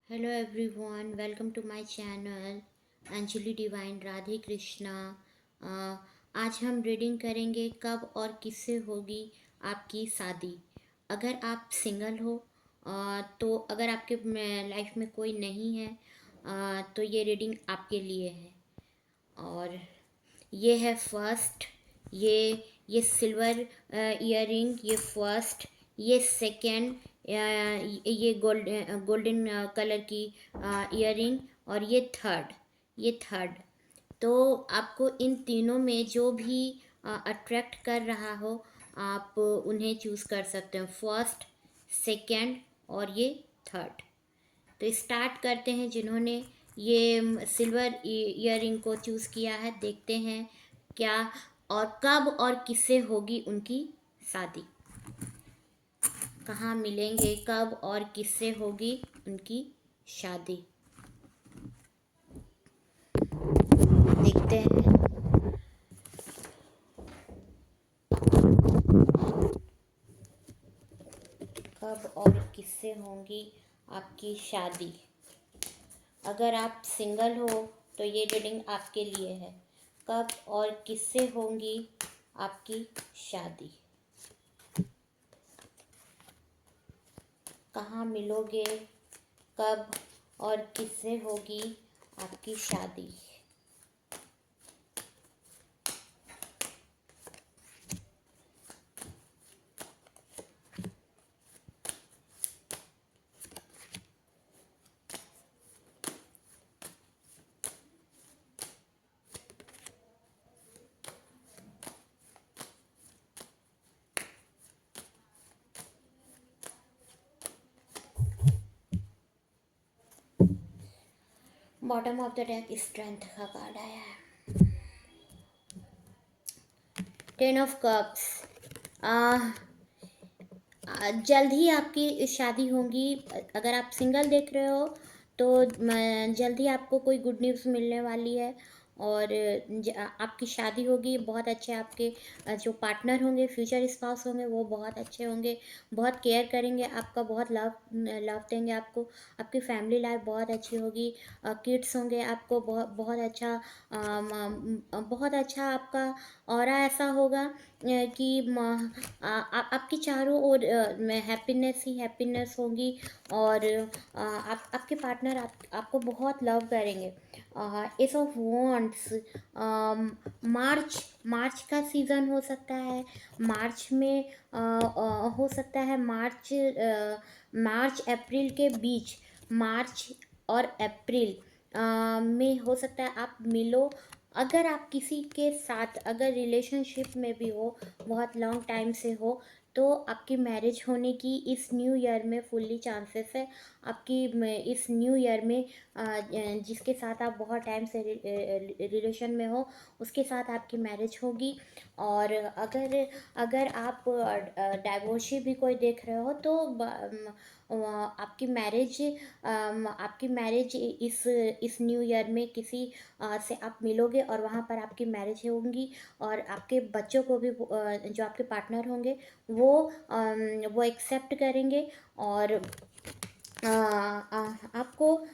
Hello everyone, welcome to my channel Anjali divine Radhe Krishna. आज हम reading करेंगे कब और किससे होगी आपकी शादी। अगर आप सिंगल हो तो अगर आपके लाइफ में कोई नहीं है तो ये रीडिंग आपके लिए है। और ये है फर्स्ट, ये सिल्वर इयररिंग, ये फर्स्ट, ये सेकंड, ये गोल्डन कलर की इयररिंग, और ये थर्ड। तो आपको इन तीनों में जो भी अट्रैक्ट कर रहा हो आप उन्हें चूज़ कर सकते हो, फर्स्ट, सेकंड और ये थर्ड। तो स्टार्ट करते हैं। जिन्होंने ये सिल्वर इयररिंग को चूज़ किया है, देखते हैं क्या और कब और किससे होगी उनकी शादी। कहाँ मिलेंगे, कब और किससे होगी उनकी शादी, देखते हैं। कब और किससे होगी आपकी शादी। अगर आप सिंगल हो तो ये रीडिंग आपके लिए है। कब और किससे होगी आपकी शादी, कहाँ मिलोगे, कब और किससे होगी आपकी शादी। Bottom of the deck strength का कार्ड आया है। Ten of cups. जल्द ही आपकी शादी होगी। अगर आप सिंगल देख रहे हो तो जल्द ही आपको कोई गुड न्यूज़ मिलने वाली है और आपकी शादी होगी। बहुत अच्छे आपके जो पार्टनर होंगे, फ्यूचर स्पाउस होंगे, वो बहुत अच्छे होंगे, बहुत केयर करेंगे आपका, बहुत लव लव देंगे आपको। आपकी फैमिली लाइफ बहुत अच्छी होगी। किड्स होंगे आपको बहुत बहुत अच्छा, बहुत अच्छा आपका ऑरा ऐसा होगा कि आपकी चारों ओर में हैप्पीनेस ही हैप्पीनेस होगी और आपके पार्टनर आपको बहुत लव करेंगे। Ace of wands. मार्च मार्च का सीज़न हो सकता है। मार्च में हो सकता है मार्च अप्रैल के बीच, मार्च और अप्रैल में हो सकता है आप मिलो। अगर आप किसी के साथ अगर रिलेशनशिप में भी हो, बहुत लॉन्ग टाइम से हो, तो आपकी मैरिज होने की इस न्यू ईयर में फुल्ली चांसेस है। आपकी इस न्यू ईयर में जिसके साथ आप बहुत टाइम से रिलेशन में हो उसके साथ आपकी मैरिज होगी। और अगर अगर आप डाइवोर्सी भी कोई देख रहे हो तो आपकी मैरिज इस न्यू ईयर में किसी से आप मिलोगे और वहाँ पर आपकी मैरिज होंगी। और आपके बच्चों को भी जो आपके पार्टनर होंगे वो एक्सेप्ट करेंगे। और आपको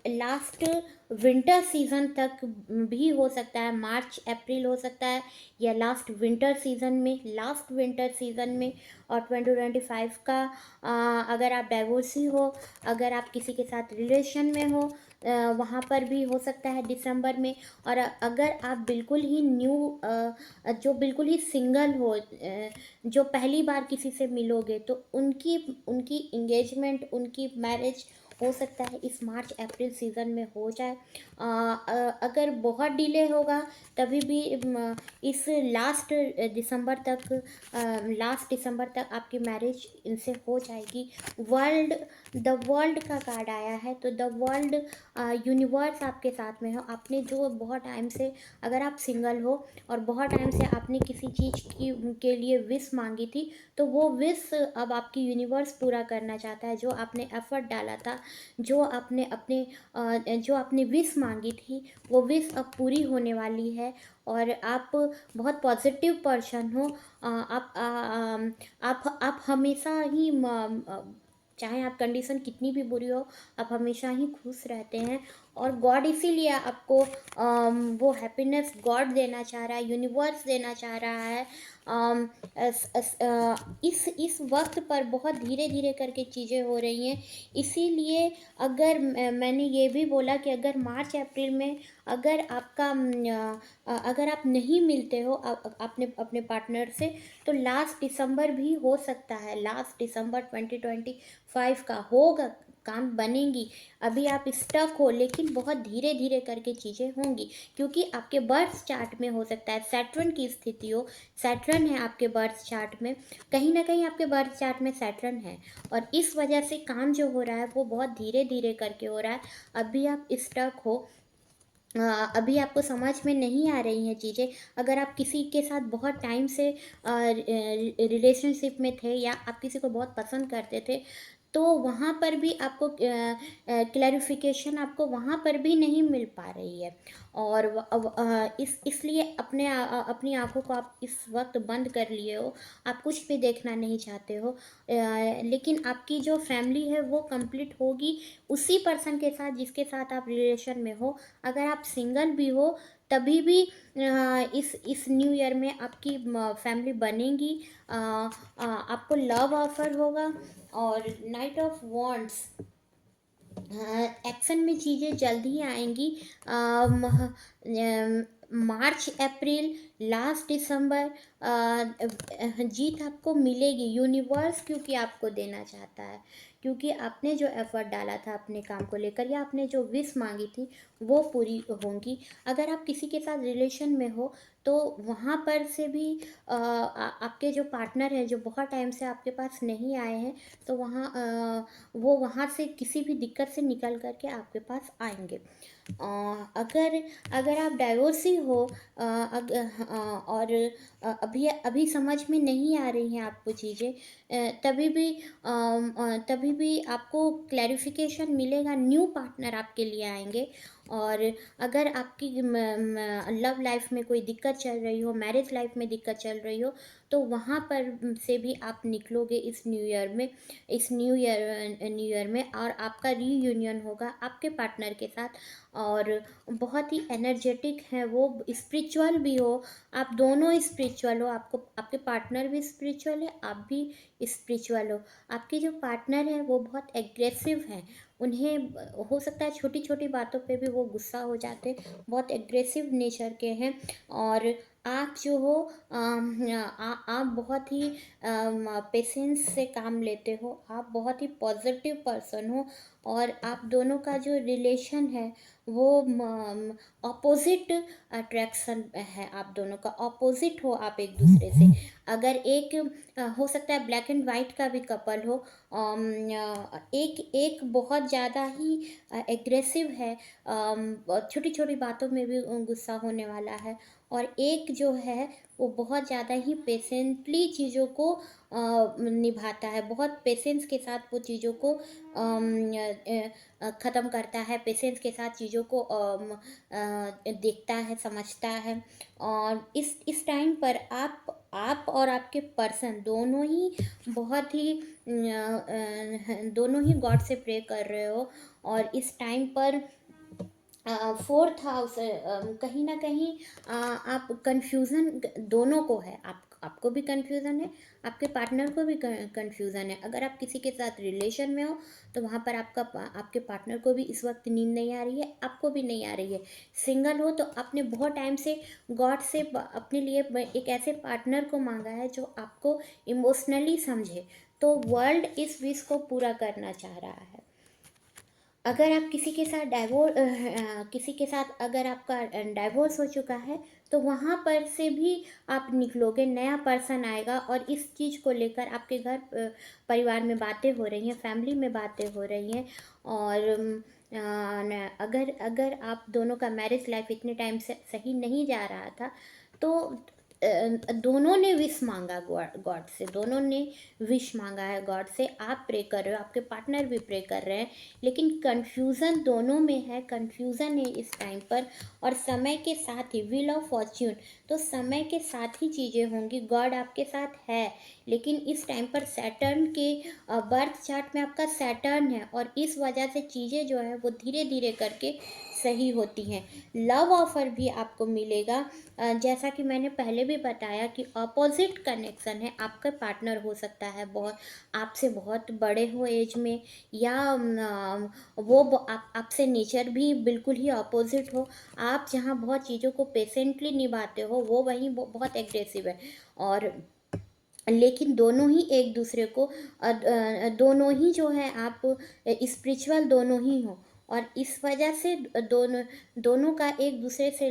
लास्ट विंटर सीज़न तक भी हो सकता है, मार्च अप्रैल हो सकता है, या लास्ट विंटर सीज़न में और 2025 का अगर आप डाइवोर्सी हो, अगर आप किसी के साथ रिलेशन में हो, वहाँ पर भी हो सकता है दिसंबर में। और अगर आप बिल्कुल ही जो बिल्कुल ही सिंगल हो, जो पहली बार किसी से मिलोगे, तो उनकी उनकी इंगेजमेंट, उनकी मैरिज हो सकता है इस मार्च अप्रैल सीज़न में हो जाए। अगर बहुत डिले होगा तभी भी इस लास्ट दिसंबर तक आपकी मैरिज इनसे हो जाएगी। द वर्ल्ड का कार्ड आया है, तो द वर्ल्ड, यूनिवर्स आपके साथ में हो। आपने जो बहुत टाइम से, अगर आप सिंगल हो और बहुत टाइम से आपने किसी चीज़ के लिए विश मांगी थी, तो वो विश अब आपकी यूनिवर्स पूरा करना चाहता है। जो आपने एफर्ट डाला था, जो आपने विश मांगी थी, वो विश अब पूरी होने वाली है। और आप बहुत पॉजिटिव पर्सन हो। आप हमेशा ही चाहे आप कंडीशन कितनी भी बुरी हो, आप हमेशा ही खुश रहते हैं। और गॉड इसीलिए आपको वो हैप्पीनेस गॉड देना चाह रहा है, यूनिवर्स देना चाह रहा है। अम, इस वक्त पर बहुत धीरे धीरे करके चीज़ें हो रही हैं। इसीलिए अगर मैंने ये भी बोला कि अगर मार्च अप्रैल में अगर अगर आप नहीं मिलते हो अपने अपने पार्टनर से, तो लास्ट दिसंबर भी हो सकता है, लास्ट दिसंबर 2025 का होगा, काम बनेंगी। अभी आप स्टक हो, लेकिन बहुत धीरे धीरे करके चीज़ें होंगी, क्योंकि आपके बर्थ चार्ट में हो सकता है सैटर्न की स्थिति हो। सैटर्न है आपके बर्थ चार्ट में, कहीं ना कहीं आपके बर्थ चार्ट में सैटर्न है, और इस वजह से काम जो हो रहा है वो बहुत धीरे धीरे करके हो रहा है। अभी आप स्टक हो, अभी आपको समझ में नहीं आ रही हैं चीज़ें। अगर आप किसी के साथ बहुत टाइम से रिलेशनशिप में थे, या आप किसी को बहुत पसंद करते थे, तो वहाँ पर भी आपको क्लैरिफिकेशन आपको वहाँ पर भी नहीं मिल पा रही है। और इसलिए अपनी आँखों को आप इस वक्त बंद कर लिए हो, आप कुछ भी देखना नहीं चाहते हो। लेकिन आपकी जो फैमिली है वो कंप्लीट होगी उसी पर्सन के साथ जिसके साथ आप रिलेशन में हो। अगर आप सिंगल भी हो, तभी भी इस न्यू ईयर में आपकी फैमिली बनेगी। आपको लव ऑफर होगा। और नाइट ऑफ वॉन्ड्स, एक्शन में चीज़ें जल्द ही आएंगी। मार्च अप्रैल लास्ट दिसंबर जीत आपको मिलेगी। यूनिवर्स क्योंकि आपको देना चाहता है, क्योंकि आपने जो एफर्ट डाला था अपने काम को लेकर, या आपने जो विश मांगी थी वो पूरी होंगी। अगर आप किसी के साथ रिलेशन में हो, तो वहाँ पर से भी आपके जो पार्टनर हैं, जो बहुत टाइम से आपके पास नहीं आए हैं, तो वो वहाँ से किसी भी दिक्कत से निकल कर के आपके पास आएंगे। अगर अगर आप डाइवोर्सी हो, और अभी अभी समझ में नहीं आ रही हैं आपको चीज़ें, तभी भी आपको क्लैरिफिकेशन मिलेगा, न्यू पार्टनर आपके लिए आएंगे। और अगर आपकी लव लाइफ में कोई दिक्कत चल रही हो, मैरिज लाइफ में दिक्कत चल रही हो, तो वहाँ पर से भी आप निकलोगे इस न्यू ईयर में, और आपका रीयूनियन होगा आपके पार्टनर के साथ। और बहुत ही एनर्जेटिक है वो, स्पिरिचुअल भी हो, आप दोनों स्पिरिचुअल हो, आपको आपके पार्टनर भी स्पिरिचुअल है, आप भी स्पिरिचुअल हो। आपके जो पार्टनर है वो बहुत एग्रेसिव हैं, उन्हें हो सकता है छोटी छोटी बातों पे भी वो गुस्सा हो जाते, बहुत एग्रेसिव नेचर के हैं। और आप जो हो, आप बहुत ही पेशेंस से काम लेते हो, आप बहुत ही पॉजिटिव पर्सन हो। और आप दोनों का जो रिलेशन है वो ऑपोजिट अट्रैक्शन है, आप दोनों का ऑपोजिट हो आप एक दूसरे से। अगर एक हो सकता है ब्लैक एंड वाइट का भी कपल हो, एक एक बहुत ज़्यादा ही एग्रेसिव है, छोटी छोटी बातों में भी गुस्सा होने वाला है, और एक जो है वो बहुत ज़्यादा ही पेशेंटली चीज़ों को निभाता है, बहुत पेशेंस के साथ वो चीज़ों को ख़त्म करता है, पेशेंस के साथ चीज़ों को देखता है, समझता है। और इस टाइम पर आप और आपके पर्सन दोनों ही बहुत ही दोनों ही गॉड से प्रे कर रहे हो। और इस टाइम पर फोर्थ हाउस, कहीं ना कहीं आप कंफ्यूजन दोनों को है, आपको भी कंफ्यूजन है, आपके पार्टनर को भी कंफ्यूजन है। अगर आप किसी के साथ रिलेशन में हो, तो वहाँ पर आपके पार्टनर को भी इस वक्त नींद नहीं आ रही है, आपको भी नहीं आ रही है। सिंगल हो तो आपने बहुत टाइम से गॉड से अपने लिए एक ऐसे पार्टनर को मांगा है जो आपको इमोशनली समझे, तो वर्ल्ड इस विश को पूरा करना चाह रहा है। अगर आप किसी के साथ अगर आपका डाइवोर्स हो चुका है, तो वहाँ पर से भी आप निकलोगे, नया पर्सन आएगा, और इस चीज़ को लेकर आपके घर परिवार में बातें हो रही हैं, फैमिली में बातें हो रही हैं। और अगर अगर आप दोनों का मैरिज लाइफ इतने टाइम से सही नहीं जा रहा था, तो दोनों ने विश मांगा गॉड से, दोनों ने विश मांगा है गॉड से। आप प्रे कर रहे हो, आपके पार्टनर भी प्रे कर रहे हैं, लेकिन कंफ्यूजन दोनों में है, कंफ्यूजन है इस टाइम पर। और समय के साथ ही व्हील ऑफ फॉर्च्यून, तो समय के साथ ही चीज़ें होंगी। गॉड आपके साथ है, लेकिन इस टाइम पर सैटर्न के बर्थ चार्ट में आपका सैटर्न है, और इस वजह से चीज़ें जो है वो धीरे धीरे करके सही होती हैं। लव ऑफर भी आपको मिलेगा। जैसा कि मैंने पहले भी बताया कि अपोजिट कनेक्शन है, आपका पार्टनर हो सकता है बहुत आपसे बहुत बड़े हो एज में, या आपसे नेचर भी बिल्कुल ही अपोजिट हो। आप जहाँ बहुत चीज़ों को पेशेंटली निभाते हो, वो वहीं बहुत एग्रेसिव है। और लेकिन दोनों ही एक दूसरे को दोनों ही जो है आप स्पिरिचुअल दोनों ही हो, और इस वजह से दोनों दोनों का एक दूसरे से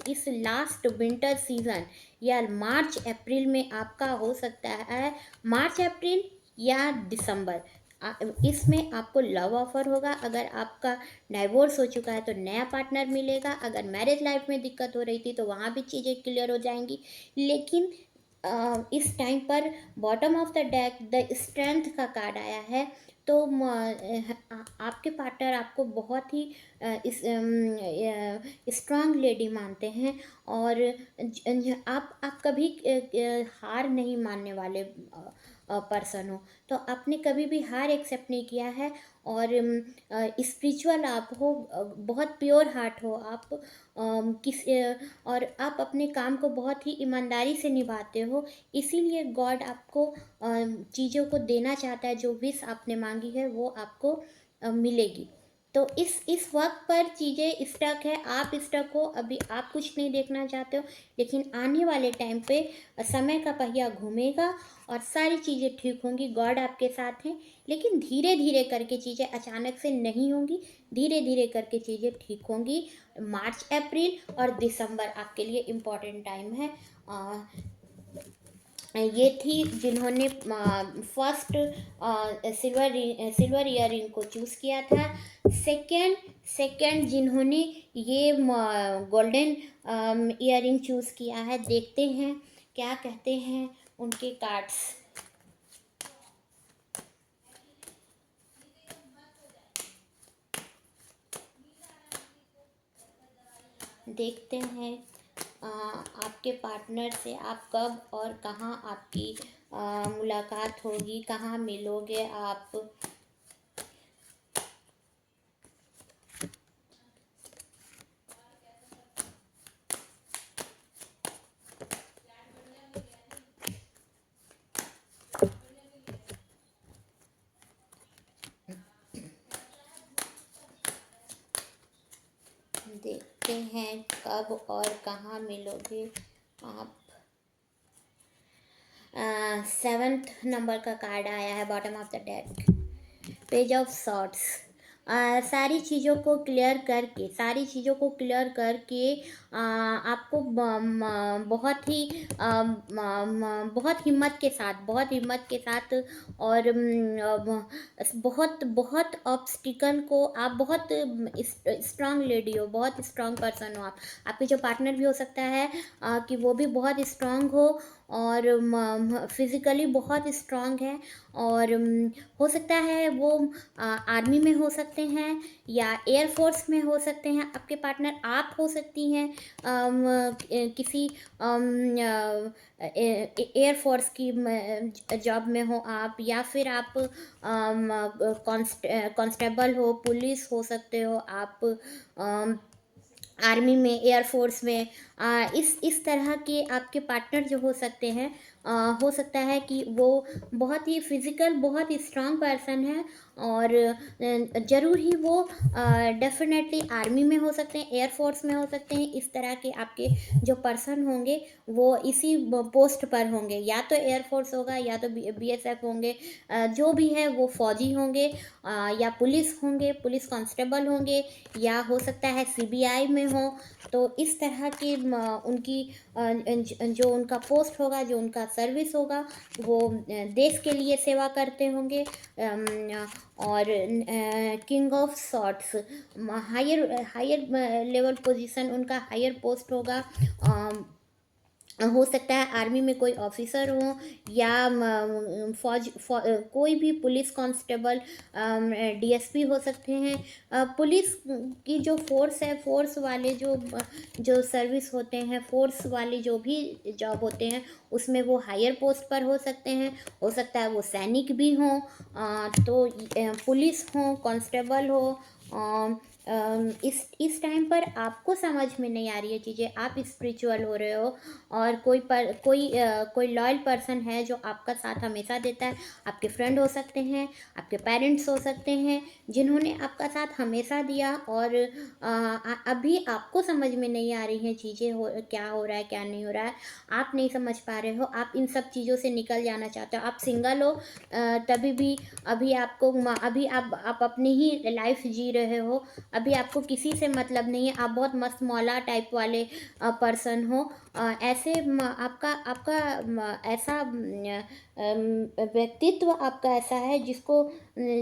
इस लास्ट विंटर सीजन या मार्च अप्रैल में आपका हो सकता है, मार्च अप्रैल या दिसंबर। इसमें आपको लव ऑफर होगा। अगर आपका डाइवोर्स हो चुका है तो नया पार्टनर मिलेगा। अगर मैरिज लाइफ में दिक्कत हो रही थी तो वहाँ भी चीज़ें क्लियर हो जाएंगी। लेकिन इस टाइम पर bottom of the deck the strength का कार्ड आया है। तो आपके पार्टनर आपको बहुत ही स्ट्रांग लेडी मानते हैं, और आप कभी हार नहीं मानने वाले पर्सन हो। तो आपने कभी भी हार एक्सेप्ट नहीं किया है, और स्पिरिचुअल आप हो, बहुत प्योर हार्ट हो आप। और आप अपने काम को बहुत ही ईमानदारी से निभाते हो, इसीलिए गॉड आपको चीज़ों को देना चाहता है। जो विश आपने मांगी है वो आपको मिलेगी। तो इस वक्त पर चीज़ें स्टक है, आप स्टक हो, अभी आप कुछ नहीं देखना चाहते हो, लेकिन आने वाले टाइम पे समय का पहिया घूमेगा और सारी चीज़ें ठीक होंगी। गॉड आपके साथ हैं, लेकिन धीरे धीरे करके चीज़ें अचानक से नहीं होंगी, धीरे धीरे करके चीज़ें ठीक होंगी। मार्च अप्रैल और दिसंबर आपके लिए इम्पोर्टेंट टाइम है। ये थी जिन्होंने फर्स्ट सिल्वर ईयरिंग को चूज़ किया था। सेकंड जिन्होंने ये गोल्डन ईयरिंग चूज़ किया है। देखते हैं क्या कहते हैं उनके कार्ड्स। देखते हैं आपके पार्टनर से आप कब और कहाँ आपकी मुलाकात होगी, कहाँ मिलोगे आप। देखते हैं कब और कहाँ मिलोगे आप। 7th नंबर का कार्ड आया है bottom of the deck, page of swords. सारी चीज़ों को क्लियर करके, सारी चीज़ों को क्लियर करके आपको बहुत ही बहुत हिम्मत के साथ, बहुत हिम्मत के साथ, और बहुत बहुत ऑब्स्टिकल को आप बहुत स्ट्रांग लेडी हो, बहुत स्ट्रांग पर्सन हो आप। आपके जो पार्टनर भी हो सकता है कि वो भी बहुत स्ट्रांग हो, और फिज़िकली बहुत स्ट्रांग है, और हो सकता है वो आर्मी में हो सकते हैं या एयरफोर्स में हो सकते हैं आपके पार्टनर। आप हो सकती हैं किसी एयरफोर्स की जॉब में हो आप, या फिर आप कांस्टेबल हो, पुलिस हो सकते हो आप, आर्मी में, एयरफोर्स में। इस तरह के आपके पार्टनर जो हो सकते हैं, हो सकता है कि वो बहुत ही फिज़िकल, बहुत ही स्ट्रांग पर्सन है, और ज़रूर ही वो डेफिनेटली आर्मी में हो सकते हैं, एयरफोर्स में हो सकते हैं। इस तरह के आपके जो पर्सन होंगे वो इसी पोस्ट पर होंगे, या तो एयरफोर्स होगा या तो बीएसएफ होंगे, जो भी है वो फौजी होंगे, या पुलिस होंगे, पुलिस कांस्टेबल होंगे, या हो सकता है सीबीआई में हो। तो इस तरह की उनकी जो उनका पोस्ट होगा, जो उनका सर्विस होगा, वो देश के लिए सेवा करते होंगे। और king of swords, higher higher level position, उनका हायर पोस्ट होगा। हो सकता है आर्मी में कोई ऑफिसर हो, या कोई भी पुलिस कांस्टेबल, डीएसपी हो सकते हैं। पुलिस की जो फोर्स है, फोर्स वाले जो सर्विस होते हैं, फोर्स वाले जो भी जॉब होते हैं, उसमें वो हायर पोस्ट पर हो सकते हैं। हो सकता है वो सैनिक भी हों, तो पुलिस हो, कांस्टेबल हो। इस टाइम पर आपको समझ में नहीं आ रही है चीज़ें, आप स्पिरिचुअल हो रहे हो, और कोई लॉयल पर्सन है जो आपका साथ हमेशा देता है। आपके फ्रेंड हो सकते हैं, आपके पेरेंट्स हो सकते हैं, जिन्होंने आपका साथ हमेशा दिया, और अभी आपको समझ में नहीं आ रही हैं चीज़ें, क्या हो रहा है, क्या नहीं हो रहा है। आप नहीं समझ पा रहे हो, आप इन सब चीज़ों से निकल जाना चाहते हो, आप सिंगल हो, तभी भी अभी आप अपनी ही लाइफ जी रहे हो। अभी आपको किसी से मतलब नहीं है, आप बहुत मस्त मौला टाइप वाले पर्सन हो। ऐसे आपका आपका ऐसा व्यक्तित्व आपका ऐसा है,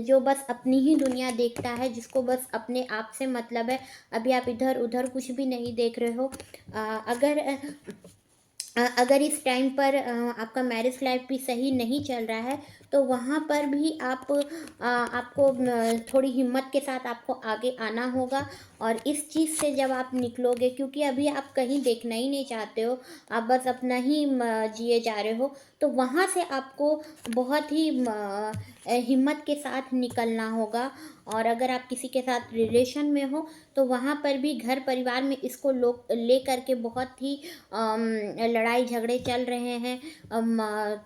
जो बस अपनी ही दुनिया देखता है, जिसको बस अपने आप से मतलब है। अभी आप इधर उधर कुछ भी नहीं देख रहे हो। अगर इस टाइम पर आपका मैरिज लाइफ भी सही नहीं चल रहा है, तो वहाँ पर भी आपको थोड़ी हिम्मत के साथ आपको आगे आना होगा। और इस चीज़ से जब आप निकलोगे, क्योंकि अभी आप कहीं देखना ही नहीं चाहते हो, आप बस अपना ही जिए जा रहे हो, तो वहाँ से आपको बहुत ही हिम्मत के साथ निकलना होगा। और अगर आप किसी के साथ रिलेशन में हो, तो वहाँ पर भी घर परिवार में इसको लोग ले करके बहुत ही लड़ाई झगड़े चल रहे हैं।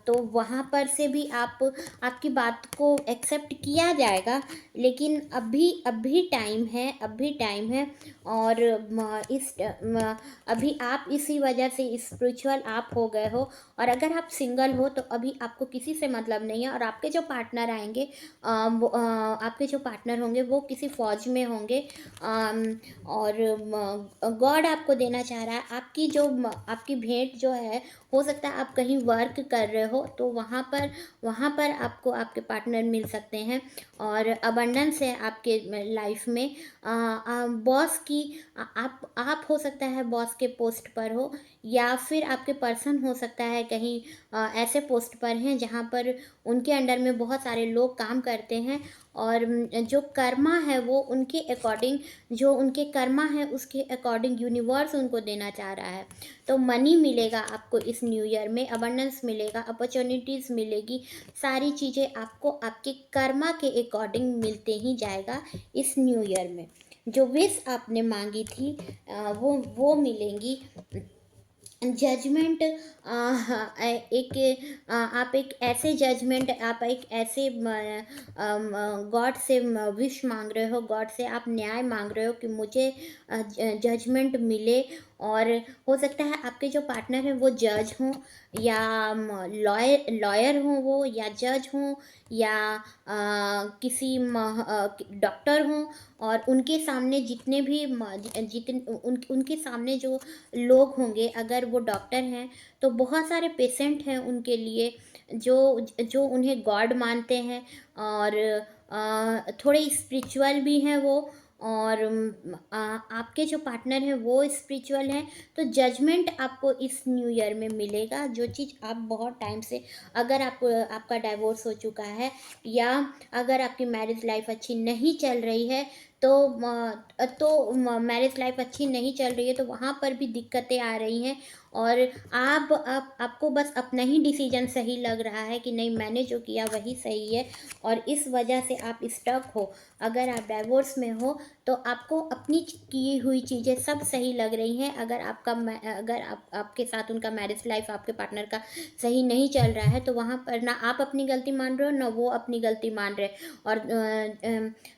तो वहाँ पर से भी आपकी बात को एक्सेप्ट किया जाएगा, लेकिन अभी टाइम है। और अभी आप इसी वजह से स्पिरिचुअल आप हो गए हो। और अगर आप सिंगल हो, तो अभी आपको किसी से मतलब नहीं है, और आपके जो पार्टनर आएंगे, आपके जो पार्टनर होंगे वो किसी फौज में होंगे। और गॉड आपको देना चाह रहा है, आपकी भेंट जो है, हो सकता है आप कहीं वर्क कर रहे हो, तो वहाँ पर आपको आपके पार्टनर मिल सकते हैं। और अबंडेंस है आपके लाइफ में। बॉस की आप हो सकता है बॉस के पोस्ट पर हो, या फिर आपके पर्सन हो सकता है कहीं ऐसे पोस्ट पर हैं जहाँ पर उनके अंडर में बहुत सारे लोग काम करते हैं। और जो कर्मा है वो उनके अकॉर्डिंग, जो उनके कर्मा है उसके अकॉर्डिंग यूनिवर्स उनको देना चाह रहा है। तो मनी मिलेगा आपको इस न्यू ईयर में, अबंडेंस मिलेगा, अपॉर्चुनिटीज़ मिलेगी, सारी चीज़ें आपको आपके कर्मा के अकॉर्डिंग मिलते ही जाएगा इस न्यू ईयर में। जो विश आपने मांगी थी वो मिलेंगी। जजमेंट, आप एक ऐसे जजमेंट, आप एक ऐसे गॉड से विश मांग रहे हो, गॉड से आप न्याय मांग रहे हो कि मुझे जजमेंट मिले। और हो सकता है आपके जो पार्टनर हैं वो जज हों, या लॉयर हों वो, या जज हों, या किसी डॉक्टर हों। और उनके सामने जितने भी उनके सामने जो लोग होंगे, अगर वो डॉक्टर हैं, तो बहुत सारे पेशेंट हैं उनके लिए, जो जो उन्हें गॉड मानते हैं, और थोड़े स्पिरिचुअल भी हैं वो। और आपके जो पार्टनर हैं वो स्पिरिचुअल हैं। तो जजमेंट आपको इस न्यू ईयर में मिलेगा, जो चीज़ आप बहुत टाइम से, अगर आपका डाइवोर्स हो चुका है, या अगर आपकी मैरिज लाइफ अच्छी नहीं चल रही है, तो मैरिज लाइफ अच्छी नहीं चल रही है, तो वहाँ पर भी दिक्कतें आ रही हैं। और आपको बस अपना ही डिसीजन सही लग रहा है कि नहीं, मैंने जो किया वही सही है, और इस वजह से आप स्टक हो। अगर आप डाइवोर्स में हो, तो आपको अपनी की हुई चीज़ें सब सही लग रही हैं। अगर आपके साथ उनका मैरिज लाइफ, आपके पार्टनर का सही नहीं चल रहा है, तो वहाँ पर ना आप अपनी गलती मान रहे हो, ना वो अपनी गलती मान रहे। और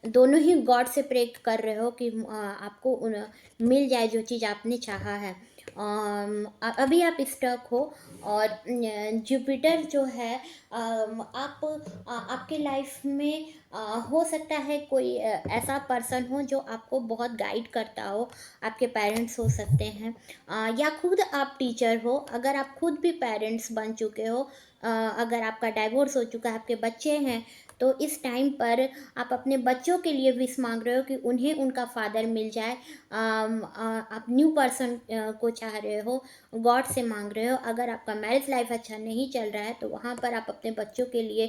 दोनों ही गॉड से प्रे कर रहे हो कि आपको मिल जाए जो चीज़ आपने चाहा है। अभी आप स्टक हो। और जुपिटर जो है, आपके लाइफ में हो सकता है कोई ऐसा पर्सन हो जो आपको बहुत गाइड करता हो। आपके पेरेंट्स हो सकते हैं, या खुद आप टीचर हो, अगर आप खुद भी पेरेंट्स बन चुके हो। अगर आपका डाइवोर्स हो चुका है, आपके बच्चे हैं, तो इस टाइम पर आप अपने बच्चों के लिए विश मांग रहे हो कि उन्हें उनका फादर मिल जाए। आप न्यू पर्सन को चाह रहे हो, गॉड से मांग रहे हो। अगर आपका मैरिज लाइफ अच्छा नहीं चल रहा है तो वहाँ पर आप अपने बच्चों के लिए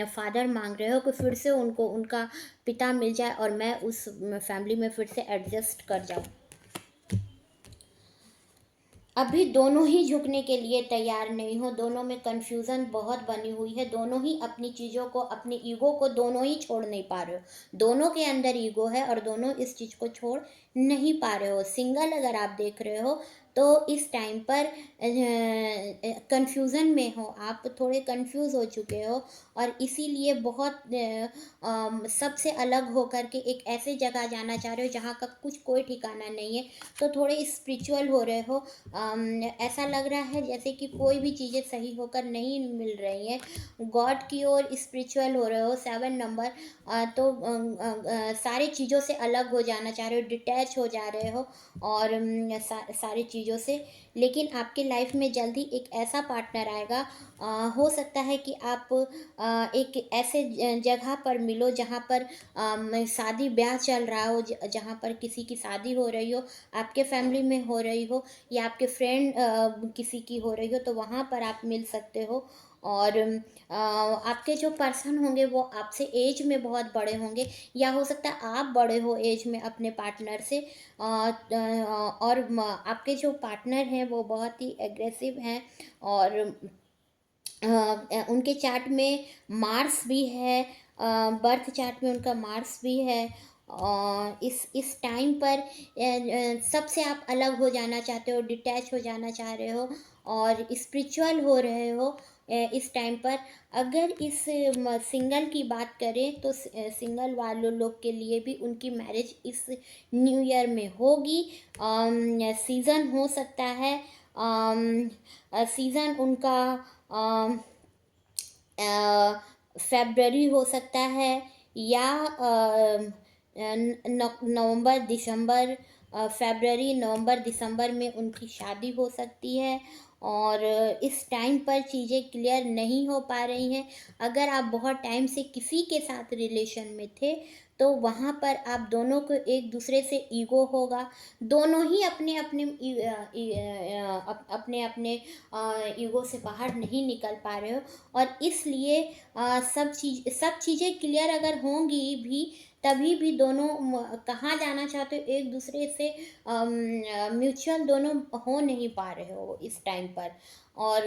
फादर मांग रहे हो कि फिर से उनको उनका पिता मिल जाए और मैं उस फैमिली में फिर से एडजस्ट कर जाऊँ। अभी दोनों ही झुकने के लिए तैयार नहीं हो, दोनों में कन्फ्यूज़न बहुत बनी हुई है, दोनों ही अपनी चीज़ों को, अपनी ईगो को दोनों ही छोड़ नहीं पा रहे हो। दोनों के अंदर ईगो है और दोनों इस चीज़ को छोड़ नहीं पा रहे हो। सिंगल अगर आप देख रहे हो तो इस टाइम पर कन्फ्यूज़न में हो, आप थोड़े कन्फ्यूज़ हो चुके हो और इसीलिए बहुत सबसे अलग होकर के एक ऐसे जगह जाना चाह रहे हो जहाँ का कुछ कोई ठिकाना नहीं है। तो थोड़े स्पिरिचुअल हो रहे हो। ऐसा लग रहा है जैसे कि कोई भी चीज़ें सही होकर नहीं मिल रही हैं, गॉड की ओर स्पिरिचुअल हो रहे हो। 7 नंबर, तो सारी चीज़ों से अलग हो जाना चाह रहे हो, डिटैच हो जा रहे हो और सारी चीज़ों से। लेकिन आपके लाइफ में जल्दी एक ऐसा पार्टनर आएगा। हो सकता है कि आप एक ऐसे जगह पर मिलो जहाँ पर शादी ब्याह चल रहा हो, जहाँ पर किसी की शादी हो रही हो, आपके फैमिली में हो रही हो या आपके फ्रेंड किसी की हो रही हो, तो वहाँ पर आप मिल सकते हो। और आपके जो पर्सन होंगे वो आपसे एज में बहुत बड़े होंगे या हो सकता है आप बड़े हो एज में अपने पार्टनर से। और आपके जो पार्टनर हैं वो बहुत ही एग्रेसिव हैं और उनके चार्ट में मार्स भी है, बर्थ चार्ट में उनका मार्स भी है। और इस टाइम पर सबसे आप अलग हो जाना चाहते हो, डिटैच हो जाना चाह रहे हो और स्पिरिचुअल हो रहे हो इस टाइम पर। अगर इस सिंगल की बात करें तो सिंगल वालों लोग के लिए भी उनकी मैरिज इस न्यू ईयर में होगी। सीज़न हो सकता है, सीज़न उनका फेब्रवरी हो सकता है या नवंबर दिसंबर, फेब्रवरी नवंबर दिसंबर में उनकी शादी हो सकती है। और इस टाइम पर चीज़ें क्लियर नहीं हो पा रही हैं। अगर आप बहुत टाइम से किसी के साथ रिलेशन में थे तो वहाँ पर आप दोनों को एक दूसरे से ईगो होगा, दोनों ही अपने अपने अपने अपने ईगो से बाहर नहीं निकल पा रहे हो। और इसलिए सब चीज़ें क्लियर अगर होंगी भी तभी भी दोनों कहाँ जाना चाहते हो एक दूसरे से म्यूचुअल दोनों हो नहीं पा रहे हो इस टाइम पर और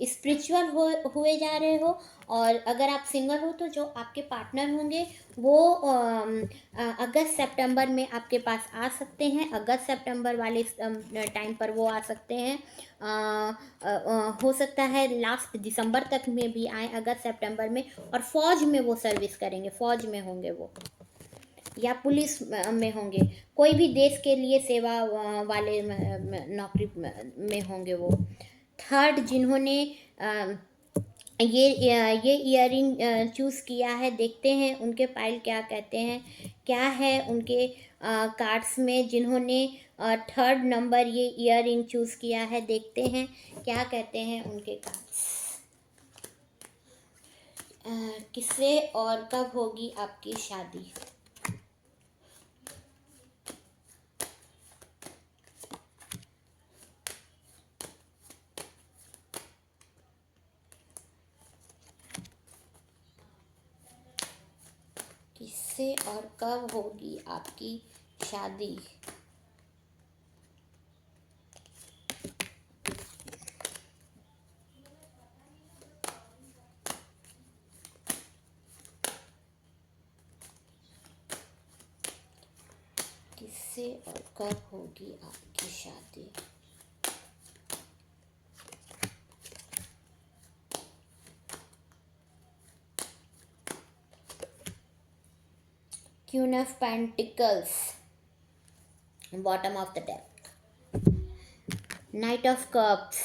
स्पिरिचुअल हुए जा रहे हो। और अगर आप सिंगल हो तो जो आपके पार्टनर होंगे वो अगस्त सितंबर में आपके पास आ सकते हैं, अगस्त सितंबर वाले टाइम पर वो आ सकते हैं। हो सकता है लास्ट दिसंबर तक में भी आए, अगस्त सितंबर में। और फौज में वो सर्विस करेंगे, फौज में होंगे वो या पुलिस में होंगे, कोई भी देश के लिए सेवा वाले नौकरी में होंगे वो। थर्ड, जिन्होंने ये इयरिंग चूज़ किया है, देखते हैं उनके फाइल क्या कहते हैं, क्या है उनके कार्ड्स में। जिन्होंने थर्ड नंबर ये इयरिंग चूज़ किया है, देखते हैं क्या कहते हैं उनके कार्ड्स। किससे और कब होगी आपकी शादी? किससे और कब होगी आपकी शादी? किससे और कब होगी आपकी शादी? Queen of pentacles, bottom of the deck, night of cups,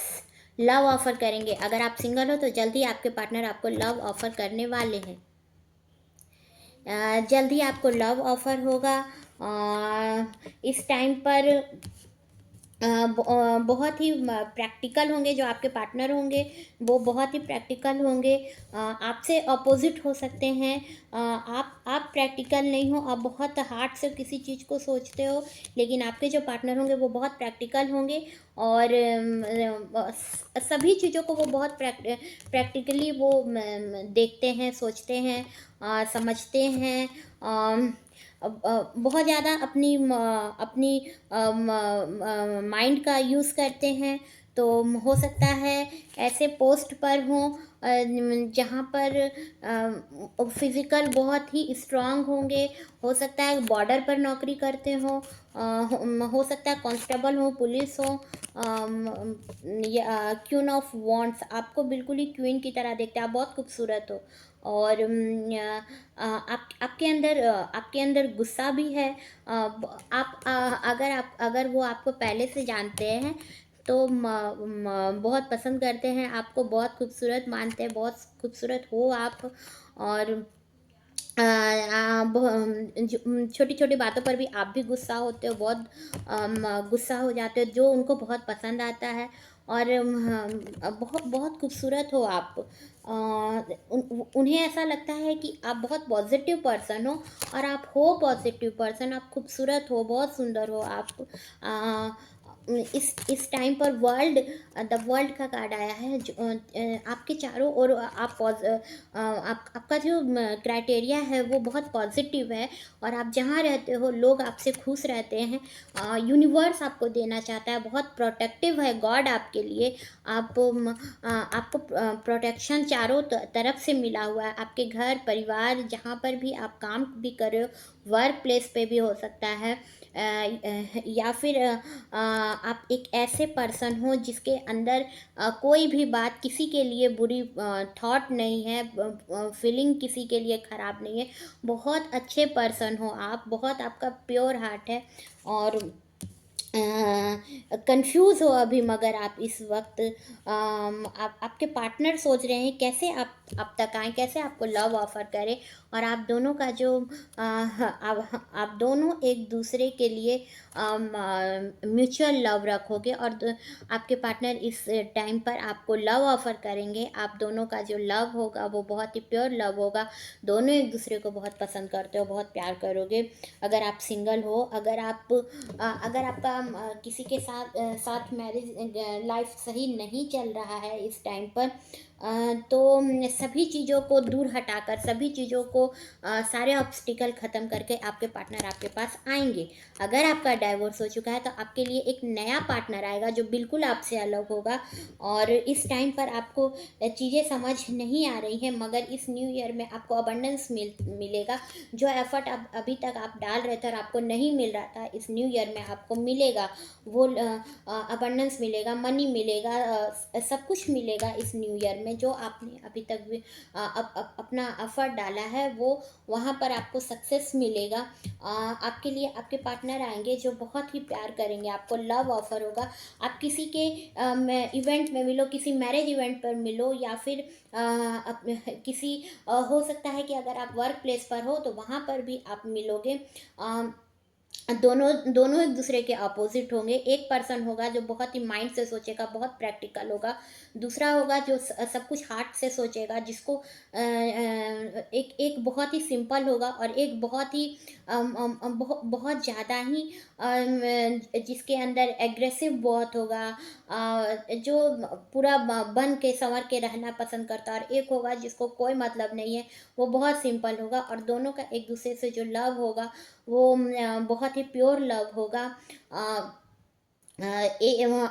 love offer करेंगे। अगर आप सिंगल हो तो जल्दी आपके पार्टनर आपको लव ऑफर करने वाले हैं। जल्दी आपको लव ऑफर होगा। इस टाइम पर बहुत ही प्रैक्टिकल होंगे। जो आपके पार्टनर होंगे वो बहुत ही प्रैक्टिकल होंगे। आपसे अपोजिट हो सकते हैं। आप प्रैक्टिकल नहीं हो, आप बहुत हार्ड से किसी चीज़ को सोचते हो, लेकिन आपके जो पार्टनर होंगे वो बहुत प्रैक्टिकल होंगे। और सभी चीज़ों को वो बहुत प्रैक्टिकली वो देखते हैं, सोचते हैं, समझते हैं। बहुत ज़्यादा अपनी माइंड का यूज़ करते हैं। तो हो सकता है ऐसे पोस्ट पर हों जहाँ पर फिज़िकल बहुत ही स्ट्रांग होंगे। हो सकता है बॉर्डर पर नौकरी करते हों, हो सकता है कांस्टेबल हो, पुलिस हो, या क्वीन ऑफ वॉन्ड्स, आपको बिल्कुल ही क्वीन की तरह देखते हैं, आप बहुत खूबसूरत हो। और आपके अंदर गुस्सा भी है। अगर वो आपको पहले से जानते हैं तो बहुत पसंद करते हैं, आपको बहुत खूबसूरत मानते हैं, बहुत खूबसूरत हो आप। और छोटी छोटी बातों पर भी आप भी गुस्सा होते हो, बहुत गुस्सा हो जाते हो, जो उनको बहुत पसंद आता है। और बहुत बहुत खूबसूरत हो आप। उन्हें ऐसा लगता है कि आप बहुत पॉजिटिव पर्सन हो, और आप हो पॉजिटिव पर्सन, आप खूबसूरत हो, बहुत सुंदर हो आप। इस टाइम पर द वर्ल्ड का कार्ड आया है, जो आपके चारों ओर आपका जो क्राइटेरिया है वो बहुत पॉजिटिव है। और आप जहाँ रहते हो लोग आपसे खुश रहते हैं। यूनिवर्स आपको देना चाहता है, बहुत प्रोटेक्टिव है गॉड आपके लिए। आपको प्रोटेक्शन चारों तरफ से मिला हुआ है। आपके घर परिवार, जहाँ पर भी आप काम भी कर रहे हो, वर्क प्लेस पे भी हो सकता है। या फिर आप एक ऐसे पर्सन हो जिसके अंदर कोई भी बात किसी के लिए बुरी थॉट नहीं है, फीलिंग किसी के लिए ख़राब नहीं है। बहुत अच्छे पर्सन हो आप, बहुत आपका प्योर हार्ट है। और कंफ्यूज हो अभी, मगर आप इस वक्त आप आपके पार्टनर सोच रहे हैं कैसे आप तक आए, कैसे आपको लव ऑफर करें। और आप दोनों का जो आप दोनों एक दूसरे के लिए म्यूचुअल लव रखोगे। और आपके पार्टनर इस टाइम पर आपको लव ऑफर करेंगे। आप दोनों का जो लव होगा वो बहुत ही प्योर लव होगा। दोनों एक दूसरे को बहुत पसंद करते हो, बहुत प्यार करोगे। अगर आप सिंगल हो, अगर आपका किसी के साथ मैरिज लाइफ सही नहीं चल रहा है इस टाइम पर, तो सभी चीज़ों को दूर हटाकर, सभी चीज़ों को सारे ऑब्स्टिकल ख़त्म करके आपके पार्टनर आपके पास आएंगे। अगर आपका डाइवोर्स हो चुका है तो आपके लिए एक नया पार्टनर आएगा जो बिल्कुल आपसे अलग होगा। और इस टाइम पर आपको चीज़ें समझ नहीं आ रही हैं, मगर इस न्यू ईयर में आपको अबंडेंस मिलेगा। जो एफर्ट अभी तक आप डाल रहे थे और आपको नहीं मिल रहा था, इस न्यू ईयर में आपको मिलेगा। वो अबंडेंस मिलेगा, मनी मिलेगा, सब कुछ मिलेगा इस न्यू ईयर में। जो आपने अभी तक भी अपना एफर्ट डाला है वो वहाँ पर आपको सक्सेस मिलेगा। आपके लिए आपके पार्टनर आएंगे जो बहुत ही प्यार करेंगे, आपको लव ऑफर होगा। आप किसी के इवेंट में मिलो, किसी मैरिज इवेंट पर मिलो, या फिर किसी हो सकता है कि अगर आप वर्क प्लेस पर हो तो वहाँ पर भी आप मिलोगे। दोनों दोनों एक दूसरे के अपोजिट होंगे। एक पर्सन होगा जो बहुत ही माइंड से सोचेगा, बहुत प्रैक्टिकल होगा। दूसरा होगा जो सब कुछ हार्ट से सोचेगा, जिसको एक बहुत ही सिंपल होगा, और एक बहुत ही बहुत ज़्यादा ही जिसके अंदर एग्रेसिव बहुत होगा, जो पूरा बन के संवर के रहना पसंद करता है। और एक होगा जिसको कोई मतलब नहीं है, वो बहुत सिंपल होगा। और दोनों का एक दूसरे से जो लव होगा वो बहुत ही प्योर लव होगा। अ,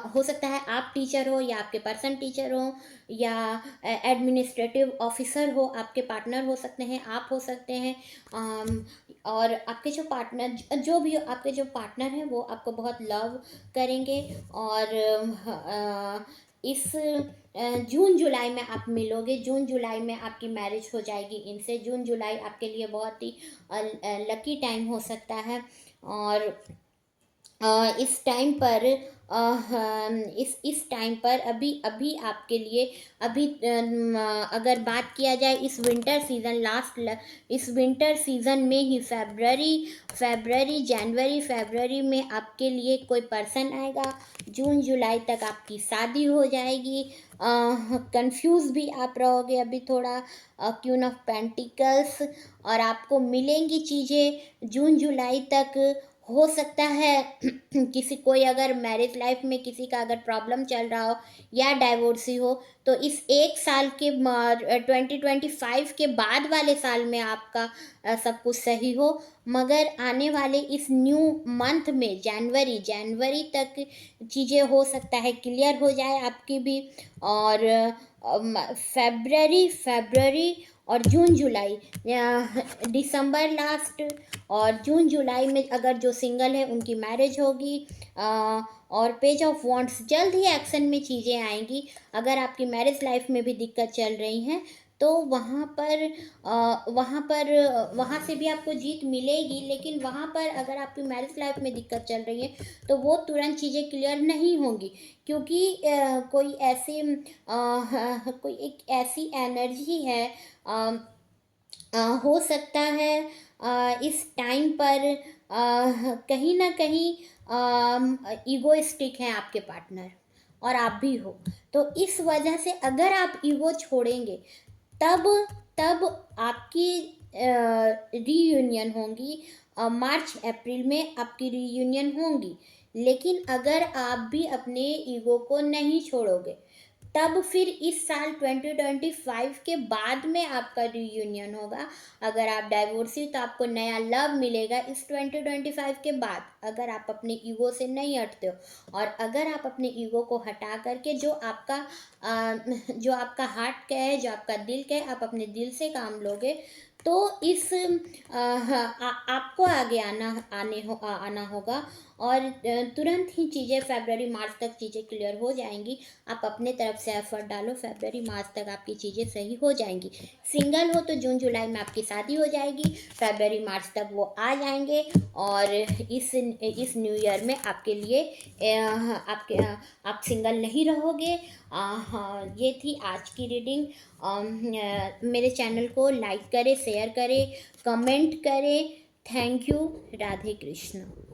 हो सकता है आप टीचर हो या आपके पर्सन टीचर हो, या एडमिनिस्ट्रेटिव ऑफिसर हो, आपके पार्टनर हो सकते हैं, आप हो सकते हैं। और आपके जो पार्टनर, जो भी आपके जो पार्टनर हैं वो आपको बहुत लव करेंगे। और इस जून जुलाई में आप मिलोगे। जून जुलाई में आपकी मैरिज हो जाएगी इनसे। जून जुलाई आपके लिए बहुत ही लकी टाइम हो सकता है। और इस टाइम पर इस टाइम पर अभी अभी आपके लिए अभी अगर बात किया जाए इस विंटर सीज़न इस विंटर सीज़न में ही जनवरी में आपके लिए कोई पर्सन आएगा। जून जुलाई तक आपकी शादी हो जाएगी। कंफ्यूज भी आप रहोगे अभी थोड़ा, क्वीन ऑफ पेंटिकल्स, और आपको मिलेंगी चीज़ें जून जुलाई तक। हो सकता है किसी कोई अगर मैरिज लाइफ में किसी का अगर प्रॉब्लम चल रहा हो या डाइवोर्सी हो, तो इस एक साल के 2025 के बाद वाले साल में आपका सब कुछ सही हो। मगर आने वाले इस न्यू मंथ में जनवरी तक चीज़ें हो सकता है क्लियर हो जाए आपकी भी। और फरवरी और जून जुलाई, दिसंबर लास्ट और जून जुलाई में अगर जो सिंगल है उनकी मैरिज होगी। और पेज ऑफ वॉन्ड्स, जल्द ही एक्शन में चीज़ें आएंगी। अगर आपकी मैरिज लाइफ में भी दिक्कत चल रही हैं तो वहाँ से भी आपको जीत मिलेगी। लेकिन वहाँ पर अगर आपकी मैरिज लाइफ में दिक्कत चल रही है तो वो तुरंत चीज़ें क्लियर नहीं होंगी, क्योंकि कोई एक ऐसी एनर्जी है। अ, हो सकता है इस टाइम पर कहीं ना कहीं ईगोइस्टिक हैं आपके पार्टनर, और आप भी हो। तो इस वजह से अगर आप ईगो छोड़ेंगे तब तब आपकी रीयूनियन होंगी। मार्च अप्रैल में आपकी रीयूनियन होंगी। लेकिन अगर आप भी अपने ईगो को नहीं छोड़ोगे तब फिर इस साल 2025 के बाद में आपका रीयूनियन होगा। अगर आप डाइवोर्सी तो आपको नया लव मिलेगा इस 2025 के बाद, अगर आप अपने ईगो से नहीं हटते हो। और अगर आप अपने ईगो को हटा करके जो आपका हार्ट का है, जो आपका दिल का है, आप अपने दिल से काम लोगे तो आपको आगे आना होगा। और तुरंत ही चीज़ें फरवरी मार्च तक चीज़ें क्लियर हो जाएंगी। आप अपने तरफ से एफर्ट डालो, फरवरी मार्च तक आपकी चीज़ें सही हो जाएंगी। सिंगल हो तो जून जुलाई में आपकी शादी हो जाएगी, फरवरी मार्च तक वो आ जाएंगे। और इस न्यू ईयर में आपके लिए आप सिंगल नहीं रहोगे। हाँ, ये थी आज की रीडिंग। मेरे चैनल को लाइक करें, शेयर करें, कमेंट करें। Thank you. राधे कृष्ण।